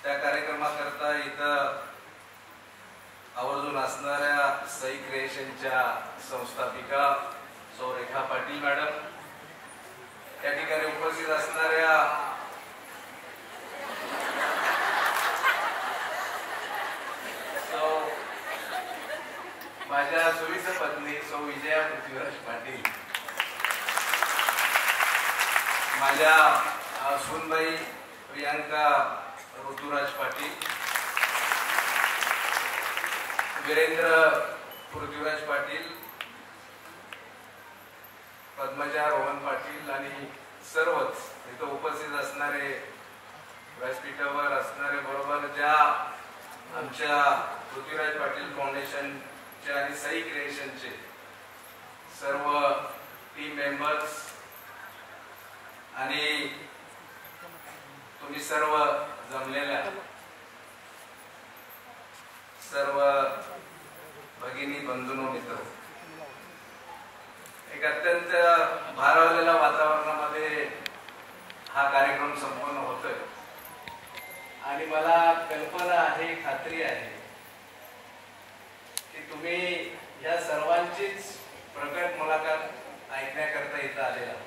त्या कार्यक्रमाकरता इथं आवर्जून असणाऱ्या सई क्रिएशनच्या संस्थापिका सौ रेखा पाटील मॅडम, त्या ठिकाणी उपस्थित असणाऱ्या माझ्या सोयीची पत्नी सौ विजया पृथ्वीराज पाटील, माझ्या सूनबाई प्रियांका ऋतुराज पाटील, वीरेंद्र पृथ्वीराज पाटील, पद्मजा रोहन पाटील आणि सर्वच इथं उपस्थित असणारे व्यासपीठावर असणारे, बरोबर ज्या आमच्या पृथ्वीराज पाटील फाउंडेशनचे आणि सई क्रिएशनचे सर्व टीम मेंबर्स आणि तुम्ही सर्व जमलेल्या सर्व भगिनी बंधूंनो मित्र, एक अत्यंत भारावलेल्या वातावरणामध्ये हा कार्यक्रम संपन्न होतोय आणि मला कल्पना आहे, खात्री आहे की तुम्ही या सर्वांचीच प्रकट मुलाखत ऐकण्याकरता इथं आलेला.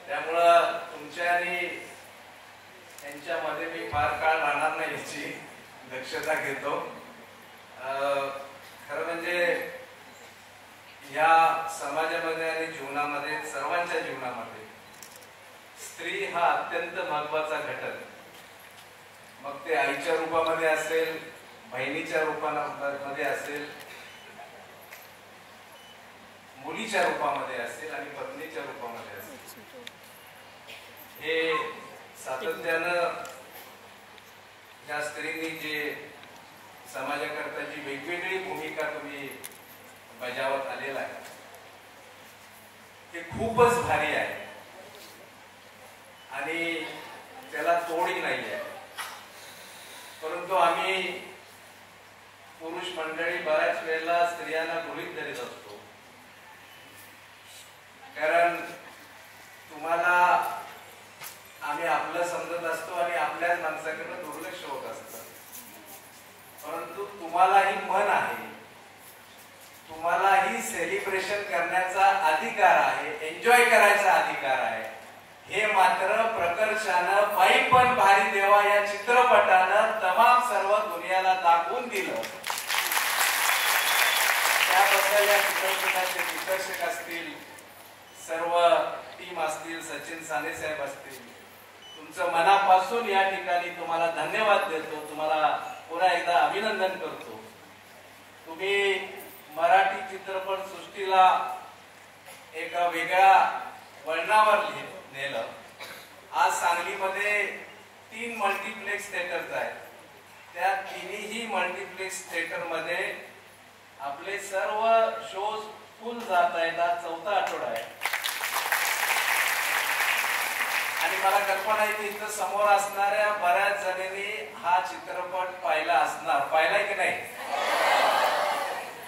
त्यामुळं तुमच्या आणि यांच्यामध्ये मी फार काळ राहणार नाही याची दक्षता घेतो. खरं म्हणजे या समाजामध्ये आणि जीवनामध्ये, सर्वांच्या जीवनामध्ये स्त्री हा अत्यंत महत्वाचा घटक, मग ते आईच्या रूपामध्ये असेल, बहिणीच्या रूपामध्ये असेल, मुलीच्या रूपामध्ये असेल आणि पत्नीच्या रूपामध्ये असेल, हे सातत्यानं या स्त्रीनी जे समाजाकरता जी वेगवेगळी भूमिका तुम्ही बजावत आलेला आहे ते खूपच भारी आहे आणि त्याला तोडी नाही आहे. परंतु आम्ही पुरुष मंडळी बऱ्याच वेळेला स्त्रियांना गृहीत धरत असतो, कारण तुम्हाला आम्ही आपलं समजत असतो आणि आपल्याच माणसाकडे दुर्लक्ष होत असतं. परंतु तुम्हालाही मन आहे, तुम्हालाही सेलिब्रेशन करण्याचा अधिकार आहे, एन्जॉय करायचा अधिकार आहे. हे मात्र प्रकर्षानं बाई पण भारी देवा या चित्रपटानं तमाम सर्व दुनियाला दाखवून दिलं. त्याबद्दल या चित्रपटाचे दिग्दर्शक असतील, सर्व टीम असतील, सचिन साने साहेब असतील, तुमचं मनापासून या ठिकाणी तुम्हाला धन्यवाद देतो. तुम्हाला पुन्हा एकदा अभिनंदन करतो. तुम्ही मराठी चित्रपट सृष्टीला एका वेगळ्या वळणावर नेलं. आज सांगलीमध्ये 3 मल्टीप्लेक्स थिएटर्स आहेत. त्या तिन्ही मल्टीप्लेक्स थिएटर मध्ये आपले सर्व शोज फुल जात आहेत. आज 4था आठवडा आहे आणि मला कल्पना आहे की इथं समोर असणाऱ्या बऱ्याच जणांनी हा चित्रपट पाहिला असणार. पाहिलाय की नाही?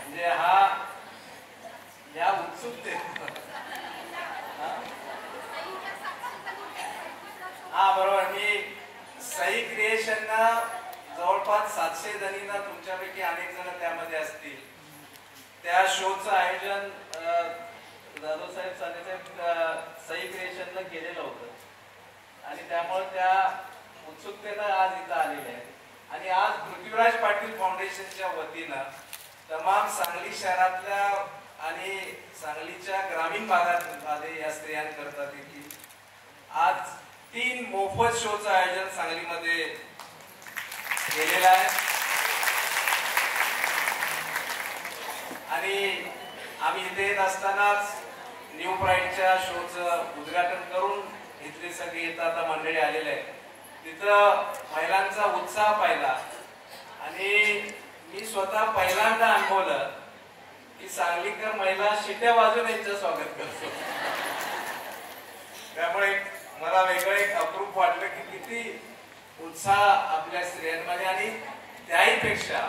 म्हणजे हा या उत्सुकते हा बरोबर. मी सई क्रिएशन जवळपास 700 जणींना, तुमच्यापैकी अनेक जण त्यामध्ये असतील, त्या शोचं आयोजन दादू साहेब साने साहेब सई क्रिएशन केलेलं होतं आणि त्यामुळे त्या उत्सुकतेनं आज इथं आलेले आहेत. आणि आज पृथ्वीराज पाटील फाउंडेशनच्या वतीनं तमाम सांगली शहरातल्या आणि सांगलीच्या ग्रामीण भागामध्ये या स्त्रियांकरता देखील आज 3 मोफत शोचं आयोजन सांगलीमध्ये केलेलं आहे. आणि आम्ही इथे येत असतानाच न्यू प्राईडच्या शोचं उद्घाटन करून इथले सगळे येतात मंडळी आलेले आहेत. तिथं महिलांचा उत्साह पाहिला आणि मी स्वतः पहिल्यांदा अनुभवलं की सांगलीकर महिला शिट्या वाजून यांचं स्वागत करतो. त्यामुळे मला वेगळं एक अप्रूप वाटलं की किती उत्साह आपल्या स्त्रियांमध्ये. आणि त्याही पेक्षा